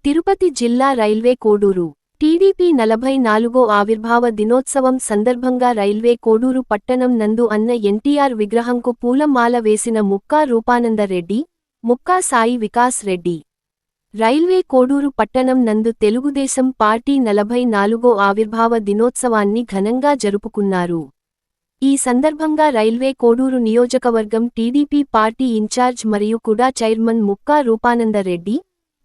తిరుపతి జిల్లా railway Koduru TDP 44వ ఆవిర్భావ దినోత్సవం సందర్భంగా రైల్వే కోడూరు పట్టణం నందు అన్న ఎన్టీఆర్ విగ్రహంకు పూలమాల వేసిన ముక్కా రూపానందరెడ్డి, ముక్కా సాయి వికాస్ రెడ్డి. రైల్వే కోడూరు పట్టణం నందు తెలుగుదేశం పార్టీ 44వ ఆవిర్భావ దినోత్సవాన్ని ఘనంగా జరుపుకున్నారు. ఈ సందర్భంగా రైల్వే కోడూరు నియోజకవర్గం టీడీపీ పార్టీ ఇన్ఛార్జ్ మరియు కుడా చైర్మన్ ముక్కా రూపానందరెడ్డి,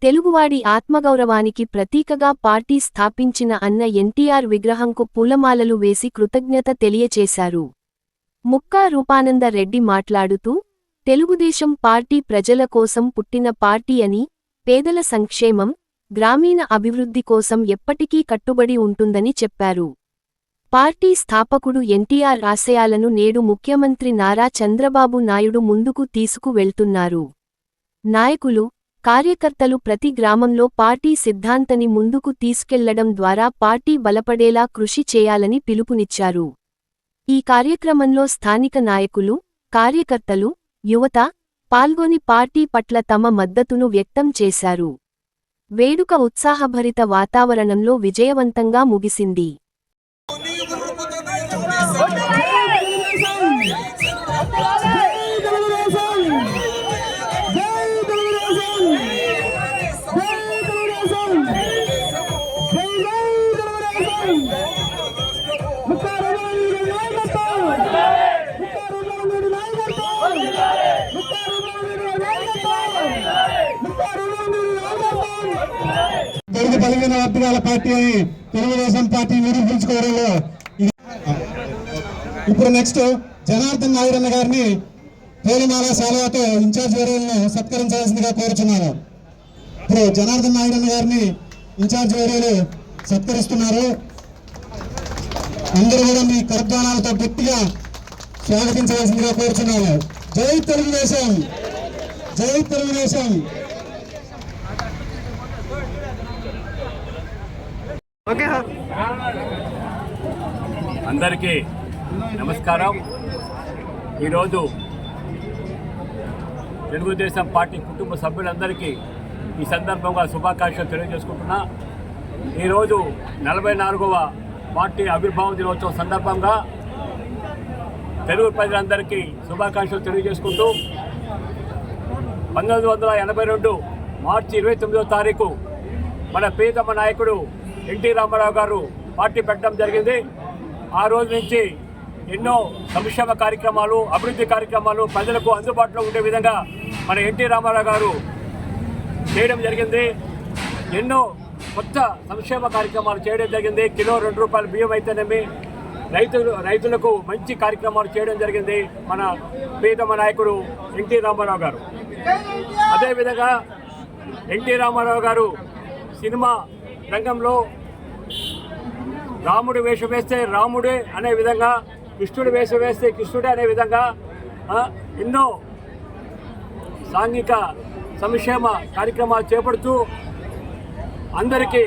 తెలుగువాడి ఆత్మగౌరవానికి ప్రతీకగా పార్టీ స్థాపించిన అన్న ఎన్టీఆర్ విగ్రహంకు పూలమాలలు వేసి కృతజ్ఞత తెలియచేశారు. ముక్కా రూపానంద రెడ్డి మాట్లాడుతూ, తెలుగుదేశం పార్టీ ప్రజల కోసం పుట్టిన పార్టీ అని, పేదల సంక్షేమం, గ్రామీణ అభివృద్ధి కోసం ఎప్పటికీ కట్టుబడి ఉంటుందని చెప్పారు. పార్టీ స్థాపకుడు ఎన్టీఆర్ ఆశయాలను నేడు ముఖ్యమంత్రి నారా చంద్రబాబు నాయుడు ముందుకు తీసుకు వెళ్తున్నారు. నాయకులు, కార్యకర్తలు ప్రతి గ్రామంలో పార్టీ సిద్ధాంతాన్ని ముందుకు తీసుకెళ్లడం ద్వారా పార్టీ బలపడేలా కృషి చేయాలని పిలుపునిచ్చారు. ఈ కార్యక్రమంలో స్థానిక నాయకులు, కార్యకర్తలు, యువత పాల్గొని పార్టీ పట్ల తమ మద్దతును వ్యక్తం చేశారు. వేడుక ఉత్సాహభరిత వాతావరణంలో విజయవంతంగా ముగిసింది. తెలుగు బలమైన వర్గాల పార్టీ అని తెలుగుదేశం పార్టీ నిరూపించుకోవడంలో ఇప్పుడు నెక్స్ట్ జనార్దన్ నాయుడు గారిని పూలమాల శాలువాతో ఇన్ఛార్జ్ వేరేలను సత్కరించాల్సిందిగా కోరుచున్నాను. ఇప్పుడు జనార్దన్ నాయుడు గారిని ఇన్ఛార్జ్ వేరేలు సత్కరిస్తున్నారు. అందరూ కూడా మీ కరద్వానాలతో గట్టిగా స్వాగతించవలసిందిగా కోరుచున్నాను. జై తెలుగుదేశం, జై తెలుగుదేశం. అందరికీ నమస్కారం. ఈరోజు తెలుగుదేశం పార్టీ కుటుంబ సభ్యులందరికీ ఈ సందర్భంగా శుభాకాంక్షలు తెలియజేసుకుంటున్నా. ఈరోజు 44వ పార్టీ ఆవిర్భావ దినోత్సవం సందర్భంగా తెలుగు ప్రజలందరికీ శుభాకాంక్షలు తెలియజేసుకుంటూ 1982 మార్చి 29వ తారీఖు మన ప్రియతమ నాయకుడు ఎన్టీ రామారావు గారు పార్టీ పెట్టడం జరిగింది. ఆ రోజు నుంచి ఎన్నో సంక్షేమ కార్యక్రమాలు, అభివృద్ధి కార్యక్రమాలు ప్రజలకు అందుబాటులో ఉండే విధంగా మన ఎన్టీ రామారావు గారు చేయడం జరిగింది. ఎన్నో కొత్త సంక్షేమ కార్యక్రమాలు చేయడం జరిగింది. కిలో ₹2 బియ్యం అయితేనేమి, రైతులకు మంచి కార్యక్రమాలు చేయడం జరిగింది మన ప్రియతమ నాయకుడు ఎన్టీ రామారావు గారు. అదేవిధంగా ఎన్టీ రామారావు గారు సినిమా రంగంలో రాముడు వేషం వేస్తే రాముడే అనే విధంగా, కృష్ణుడు వేషం వేస్తే కృష్ణుడే అనే విధంగా ఎన్నో సాంఘిక సంక్షేమ కార్యక్రమాలు చేపడుతూ అందరికీ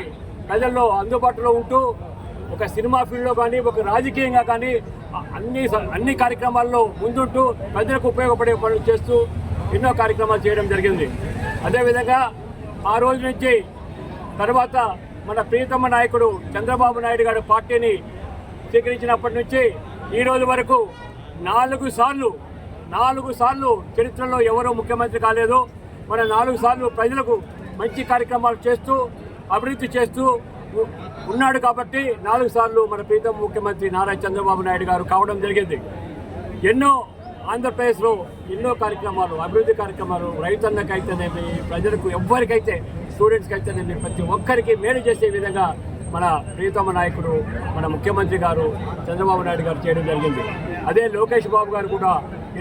ప్రజల్లో అందుబాటులో ఉంటూ ఒక సినిమా ఫీల్డ్లో కానీ, ఒక రాజకీయంగా కానీ అన్ని కార్యక్రమాల్లో ముందుంటూ ప్రజలకు ఉపయోగపడే పనులు చేస్తూ ఎన్నో కార్యక్రమాలు చేయడం జరిగింది. అదేవిధంగా ఆ రోజు నుంచి తర్వాత మన ప్రియతమ నాయకుడు చంద్రబాబు నాయుడు గారు పార్టీని స్వీకరించినప్పటి నుంచి ఈ రోజు వరకు 4 సార్లు చరిత్రలో ఎవరూ ముఖ్యమంత్రి కాలేదు. మన 4 సార్లు ప్రజలకు మంచి కార్యక్రమాలు చేస్తూ అభివృద్ధి చేస్తూ ఉన్నాడు. కాబట్టి 4 సార్లు మన ప్రియతమ ముఖ్యమంత్రి నారా చంద్రబాబు నాయుడు గారు కావడం జరిగింది. ఎన్నో ఆంధ్రప్రదేశ్లో ఎన్నో కార్యక్రమాలు, అభివృద్ధి కార్యక్రమాలు రైతన్నకైతేనేమి, ప్రజలకు ఎవ్వరికైతే, స్టూడెంట్స్కి అయితేనేమి, ప్రతి ఒక్కరికి మేలు చేసే విధంగా మన ప్రియతమ నాయకుడు మన ముఖ్యమంత్రి గారు చంద్రబాబు నాయుడు గారు చేయడం జరిగింది. అదే లోకేష్ బాబు గారు కూడా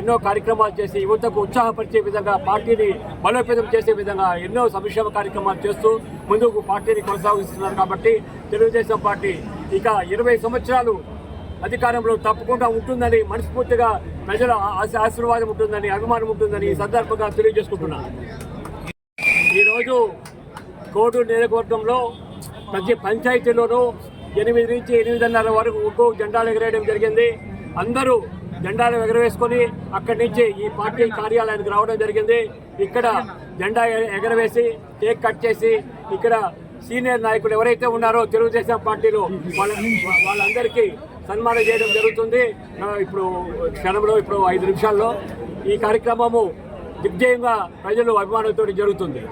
ఎన్నో కార్యక్రమాలు చేసి యువతకు ఉత్సాహపరిచే విధంగా, పార్టీని బలోపేతం చేసే విధంగా ఎన్నో సంక్షేమ కార్యక్రమాలు చేస్తూ ముందుకు పార్టీని కొనసాగిస్తున్నారు. కాబట్టి తెలుగుదేశం పార్టీ ఇక 20 సంవత్సరాలు అధికారంలో తప్పకుండా ఉంటుందని, మనస్ఫూర్తిగా ప్రజల ఆశీర్వాదం ఉంటుందని, అభిమానం ఉంటుందని ఈ సందర్భంగా తెలియజేసుకుంటున్నాను. ఈరోజు కోడూరు నియోజకవర్గంలో ప్రతి పంచాయతీలోనూ 8 నుంచి 8:30 వరకు ఒక్కో జెండాలు ఎగరేయడం జరిగింది. అందరూ జెండాలు ఎగరవేసుకొని అక్కడి నుంచి ఈ పార్టీ కార్యాలయానికి రావడం జరిగింది. ఇక్కడ జెండా ఎగరవేసి కేక్ కట్ చేసి ఇక్కడ సీనియర్ నాయకులు ఎవరైతే ఉన్నారో తెలుగుదేశం పార్టీలో వాళ్ళందరికీ సన్మానం చేయడం జరుగుతుంది. ఇప్పుడు క్షణంలో 5 నిమిషాల్లో ఈ కార్యక్రమము దిగ్విజయంగా ప్రజలు అభిమానంతో జరుగుతుంది.